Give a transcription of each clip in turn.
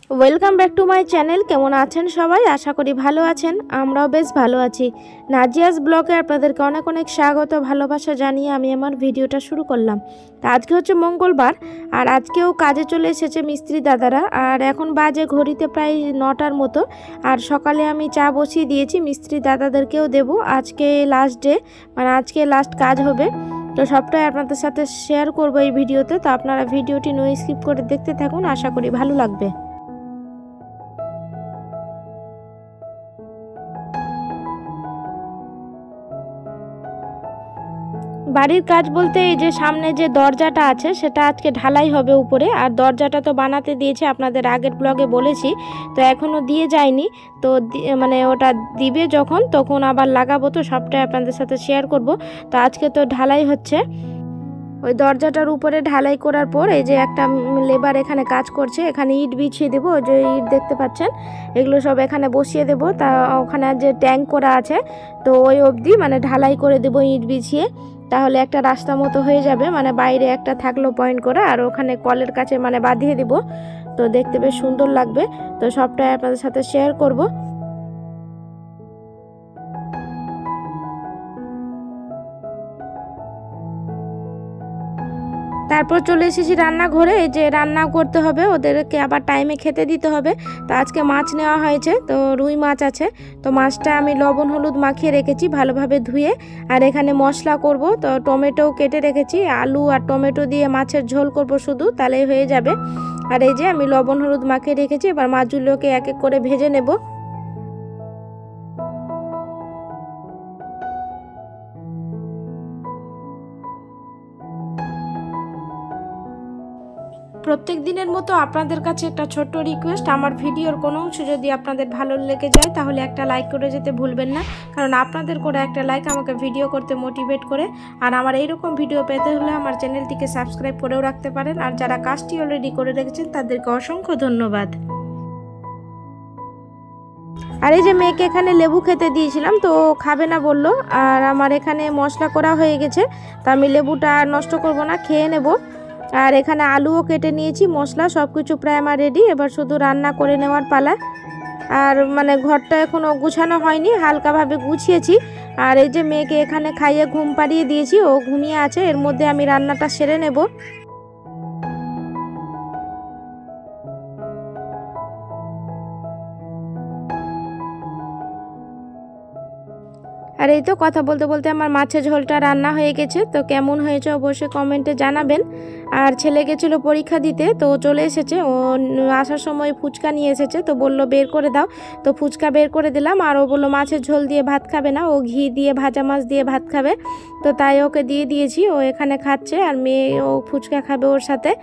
Welcome back to my channel. কেমন আছেন সবাই? আশা করি ভালো আছেন। আমরাও বেশ ভালো আছি। নাজিয়াস ব্লগে আপনাদেরকে অনেক অনেক স্বাগত, ভালোবাসা জানিয়ে আমি আমার ভিডিওটা শুরু করলাম। তো আজকে হচ্ছে মঙ্গলবার, আর আজকেও কাজে চলে এসেছে মিস্ত্রি দাদারা। আর এখন বাজে ঘড়িতে প্রায় 9টার মতো। আর সকালে আমি চা বসিয়ে দিয়েছি, মিস্ত্রি দাদাদেরকেও দেব। আজকে লাস্ট ডে, মানে আজকে লাস্ট কাজ হবে। তো সবটাই আপনাদের সাথে শেয়ার করব এই ভিডিওতে। তো আপনারা ভিডিওটি নো স্কিপ করে দেখতে থাকুন, আশা করি ভালো লাগবে। বাড়ির কাজ বলতে এই যে সামনে যে দরজাটা আছে সেটা আজকে ঢালাই হবে উপরে। আর দরজাটা তো বানাতে দিয়েছে, আপনাদের আগের ব্লগে বলেছি। তো এখনও দিয়ে যায়নি, তো মানে ওটা দিবে যখন তখন আবার লাগাবো। তো সবটাই আপনাদের সাথে শেয়ার করব। তো আজকে তো ঢালাই হচ্ছে। ওই দরজাটার উপরে ঢালাই করার পর এই যে একটা লেবার এখানে কাজ করছে, এখানে ইট বিছিয়ে দেবো। ওই যে ইট দেখতে পাচ্ছেন, এগুলো সব এখানে বসিয়ে দেবো। তা ওখানে যে ট্যাঙ্ক করা আছে, তো ওই অবধি মানে ঢালাই করে দেবো ইট বিছিয়ে। তাহলে একটা রাস্তা মতো হয়ে যাবে, মানে বাইরে একটা থাকলো পয়েন্ট করে, আর ওখানে কলের কাছে মানে বাঁধিয়ে দিব। তো দেখতে বেশ সুন্দর লাগবে। তো সবটাই আপনাদের সাথে শেয়ার করব। তারপর চলে এসেছি রান্নাঘরে। এই যে রান্না করতে হবে, ওদেরকে আবার টাইমে খেতে দিতে হবে। তো আজকে মাছ নেওয়া হয়েছে, তো রুই মাছ আছে। তো মাছটা আমি লবণ হলুদ মাখিয়ে রেখেছি ভালোভাবে ধুয়ে। আর এখানে মশলা করব, তো টমেটো কেটে রেখেছি, আলু আর টমেটো দিয়ে মাছের ঝোল করব শুধু, তাহলেই হয়ে যাবে। আর এই যে আমি লবণ হলুদ মাখিয়ে রেখেছি, এবার মাছগুলোকে এক এক করে ভেজে নেব। প্রত্যেক দিনের মতো আপনাদের কাছে একটা ছোট্ট রিকোয়েস্ট, আমার ভিডিওর কোনো অংশ যদি আপনাদের ভালো লেগে যায় তাহলে একটা লাইক করে যেতে ভুলবেন না। কারণ আপনাদের করে একটা লাইক আমাকে ভিডিও করতে মোটিভেট করে। আর আমার এইরকম ভিডিও পেতে হলে আমার চ্যানেলটিকে সাবস্ক্রাইব করেও রাখতে পারেন। আর যারা কাজটি অলরেডি করে রেখেছেন তাদেরকে অসংখ্য ধন্যবাদ। আর এই যে মেয়েকে এখানে লেবু খেতে দিয়েছিলাম, তো খাবে না বললো। আর আমার এখানে মশলা করা হয়ে গেছে, তো আমি লেবুটা নষ্ট করব না, খেয়ে নেব। আর এখানে আলুও কেটে নিয়েছি, মশলা সব কিছু প্রায় আমার রেডি। এবার শুধু রান্না করে নেওয়ার পালা। আর মানে ঘরটা এখনও গুছানো হয়নি, হালকাভাবে গুছিয়েছি। আর এই যে মেয়েকে এখানে খাইয়ে ঘুম পাড়িয়ে দিয়েছি, ও ঘুমিয়ে আছে। এর মধ্যে আমি রান্নাটা সেরে নেব। আর এই তো কথা বলতে বলতে আমার মাছের ঝোলটা রান্না হয়ে গেছে। তো কেমন হয়েছে অবশ্যই কমেন্টে জানাবেন। আর ছেলে গেছিলো পরীক্ষা দিতে, তো চলে এসেছে। ও আসার সময় ফুচকা নিয়ে এসেছে, তো বলল বের করে দাও। তো ফুচকা বের করে দিলাম। আর ও বললো মাছের ঝোল দিয়ে ভাত খাবে না, ও ঘি দিয়ে ভাজা মাছ দিয়ে ভাত খাবে। তো তাই ওকে দিয়ে দিয়েছি, ও এখানে খাচ্ছে। আর মেয়ে ও ফুচকা খাবে ওর সাথে।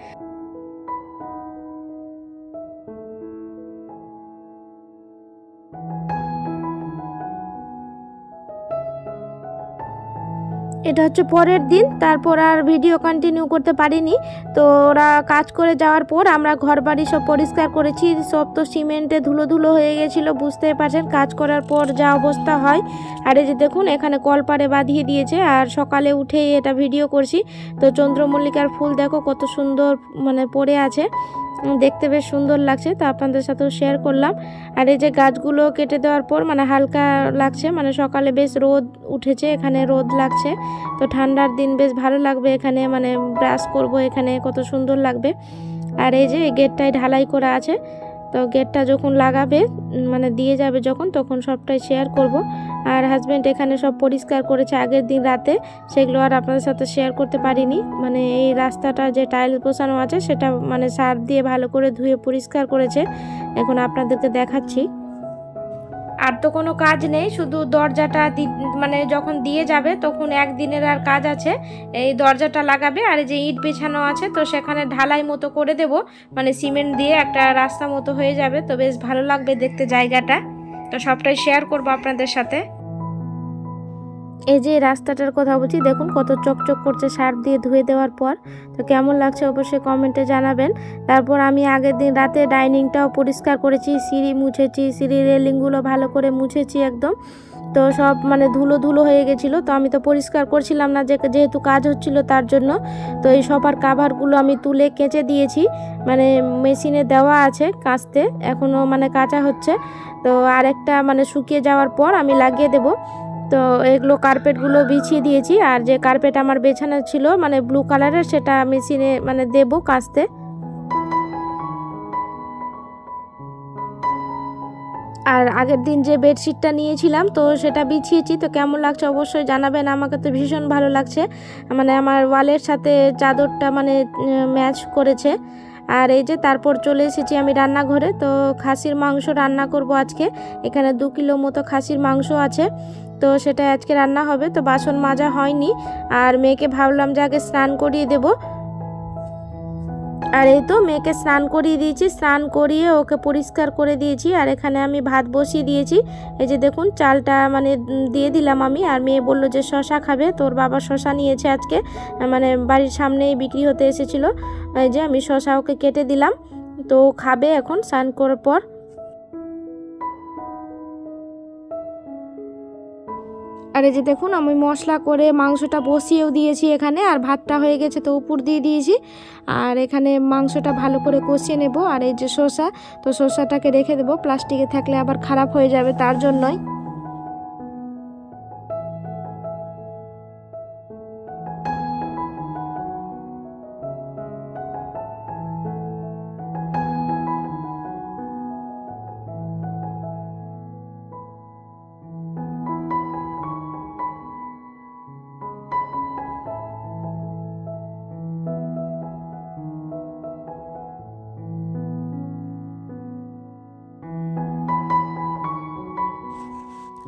এটা হচ্ছে পরের দিন। তারপর আর ভিডিও কন্টিনিউ করতে পারিনি। তো ওরা কাজ করে যাওয়ার পর আমরা ঘর বাড়ি সব পরিষ্কার করেছি। সব তো সিমেন্টে ধুলো ধুলো হয়ে গেছিলো, বুঝতেই পারছেন কাজ করার পর যা অবস্থা হয়। আর এই যে দেখুন এখানে কলপারে বাঁধিয়ে দিয়েছে। আর সকালে উঠেই এটা ভিডিও করছি। তো চন্দ্রমল্লিকার ফুল দেখো কত সুন্দর মানে পড়ে আছে, দেখতে বেশ সুন্দর লাগছে। তো আপনাদের সাথেও শেয়ার করলাম। আর এই যে গাছগুলো কেটে দেওয়ার পর মানে হালকা লাগছে, মানে সকালে বেশ রোদ উঠেছে, এখানে রোদ লাগছে। তো ঠান্ডার দিন বেশ ভালো লাগবে এখানে, মানে ব্রাশ করব এখানে, কত সুন্দর লাগবে। আর এই যে গেটটায় ঢালাই করা আছে, তো গেটটা যখন লাগাবে মানে দিয়ে যাবে যখন, তখন সবটাই শেয়ার করব। আর হাজব্যান্ড এখানে সব পরিষ্কার করেছে আগের দিন রাতে, সেগুলো আর আপনাদের সাথে শেয়ার করতে পারিনি। মানে এই রাস্তাটা যে টাইলস বসানো আছে সেটা মানে সার্ফ দিয়ে ভালো করে ধুয়ে পরিষ্কার করেছে, এখন আপনাদেরকে দেখাচ্ছি। আর তো কোনো কাজ নেই, শুধু দরজাটা মানে যখন দিয়ে যাবে তখন একদিনের আর কাজ আছে, এই দরজাটা লাগাবে। আর এই যে ইট বিছানো আছে, তো সেখানে ঢালাই মতো করে দেব, মানে সিমেন্ট দিয়ে একটা রাস্তা মতো হয়ে যাবে। তো বেশ ভালো লাগবে দেখতে জায়গাটা। তো সবটাই শেয়ার করব আপনাদের সাথে। এই যে রাস্তাটার কথা বলছি, দেখুন কত চকচক করছে সার্ফ দিয়ে ধুয়ে দেওয়ার পর। তো কেমন লাগছে অবশ্যই কমেন্টে জানাবেন। তারপর আমি আগের দিন রাতে ডাইনিংটাও পরিষ্কার করেছি, সিঁড়ি মুছেছি, সিঁড়ির রেলিংগুলো ভালো করে মুছেছি একদম। তো সব মানে ধুলো ধুলো হয়ে গেছিলো, তো আমি তো পরিষ্কার করছিলাম না যেহেতু কাজ হচ্ছিল তার জন্য। তো এই সবার কাভারগুলো আমি তুলে কেচে দিয়েছি, মানে মেশিনে দেওয়া আছে কাচতে, এখনও মানে কাচা হচ্ছে। তো আরেকটা মানে শুকিয়ে যাওয়ার পর আমি লাগিয়ে দেব। তো এগুলো কার্পেটগুলো বিছিয়ে দিয়েছি, আর যে কার্পেট আমার বেছানো ছিল মানে ব্লু কালারের, সেটা মেশিনে মানে দেব কাচতে। আর আগের দিন যে বেডশিটটা নিয়েছিলাম তো সেটা বিছিয়েছি, তো কেমন লাগছে অবশ্যই জানাবেন। আমাকে তো ভীষণ ভালো লাগছে, মানে আমার ওয়ালের সাথে চাদরটা মানে ম্যাচ করেছে। আর এই যে তারপর চলে এসেছি আমি রান্নাঘরে। তো খাসির মাংস রান্না করব আজকে। এখানে 2 কিলো মতো খাসির মাংস আছে, তো সেটা আজকে রান্না হবে। তো বাসন মাজা হয়নি, আর মেয়েকে ভাবলাম যে আগে স্নান করিয়ে দেব। আর এই তো মেয়েকে স্নান করিয়ে দিয়েছি, স্নান করিয়ে ওকে পরিষ্কার করে দিয়েছি। আর এখানে আমি ভাত বসিয়ে দিয়েছি। এই যে দেখুন চালটা মানে দিয়ে দিলাম আমি। আর মেয়ে বললো যে শশা খাবে, তোর বাবা শশা নিয়েছে আজকে, মানে বাড়ির সামনেই বিক্রি হতে এসেছিলো। এই যে আমি শশা ওকে কেটে দিলাম, তো খাবে এখন স্নান করার পর। আর এই যে দেখুন আমি মশলা করে মাংসটা বসিয়েও দিয়েছি এখানে, আর ভাতটা হয়ে গেছে তো উপর দিয়ে দিয়েছি। আর এখানে মাংসটা ভালো করে কষিয়ে নেব। আর এই যে শসা, তো শসাটাকে রেখে দেবো, প্লাস্টিকে থাকলে আবার খারাপ হয়ে যাবে, তার জন্যই।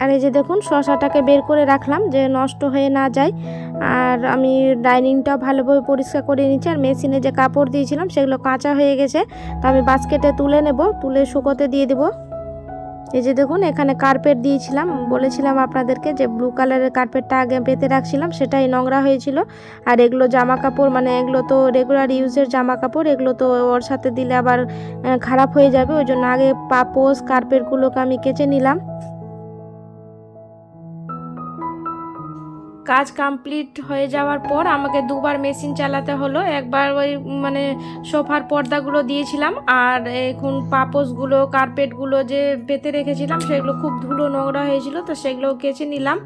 আর এই যে দেখুন শসাটাকে বের করে রাখলাম যে নষ্ট হয়ে না যায়। আর আমি ডাইনিংটাও ভালোভাবে পরিষ্কার করে নিচ্ছি। আর মেশিনে যে কাপড় দিয়েছিলাম সেগুলো কাঁচা হয়ে গেছে, তো আমি বাস্কেটে তুলে নেব, তুলে শুকোতে দিয়ে দেব। এই যে দেখুন এখানে কার্পেট দিয়েছিলাম, বলেছিলাম আপনাদেরকে যে ব্লু কালারের কার্পেটটা আগে পেতে রাখছিলাম, সেটাই নোংরা হয়েছিল। আর এগুলো জামা কাপড়, মানে এগুলো তো রেগুলার ইউজের জামা কাপড়, এগুলো তো ওর সাথে দিলে আবার খারাপ হয়ে যাবে, ওই জন্য আগে পাপোশ কার্পেটগুলোকে আমি কেচে নিলাম। কাজ কমপ্লিট হয়ে যাওয়ার পর আমাকে দুবার মেশিন চালাতে হলো। একবার ওই মানে সোফার পর্দাগুলো দিয়েছিলাম, আর এখন পাপোশগুলো কার্পেটগুলো যে পেতে রেখেছিলাম সেগুলো খুব ধুলো নোংরা হয়েছিল, তো সেগুলো কেচে নিলাম।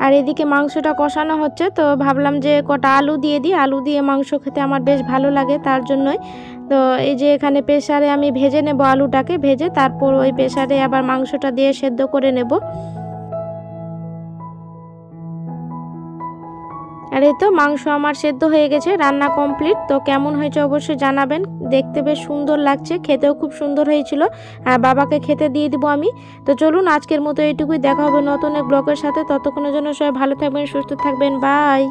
আর এদিকে মাংসটা কষানো হচ্ছে, তো ভাবলাম যে কটা আলু দিয়ে দিই, আলু দিয়ে মাংস খেতে আমার বেশ ভালো লাগে, তার জন্যই। তো এই যে এখানে প্রেসারে আমি ভেজে নেব, আলুটাকে ভেজে তারপর ওই প্রেসারে আবার মাংসটা দিয়ে সেদ্ধ করে নেব। আর এই তো মাংস আমার সেদ্ধ হয়ে গেছে, রান্না কমপ্লিট। তো কেমন হয়েছে অবশ্যই জানাবেন। দেখতে বেশ সুন্দর লাগছে, খেতেও খুব সুন্দর হয়েছিল। আর বাবাকে খেতে দিয়ে দিব আমি। তো চলুন আজকের মতো এইটুকুই, দেখা হবে নতুন এক ব্লগের সাথে। ততক্ষণের জন্য সবাই ভালো থাকবেন, সুস্থ থাকবেন, বাই।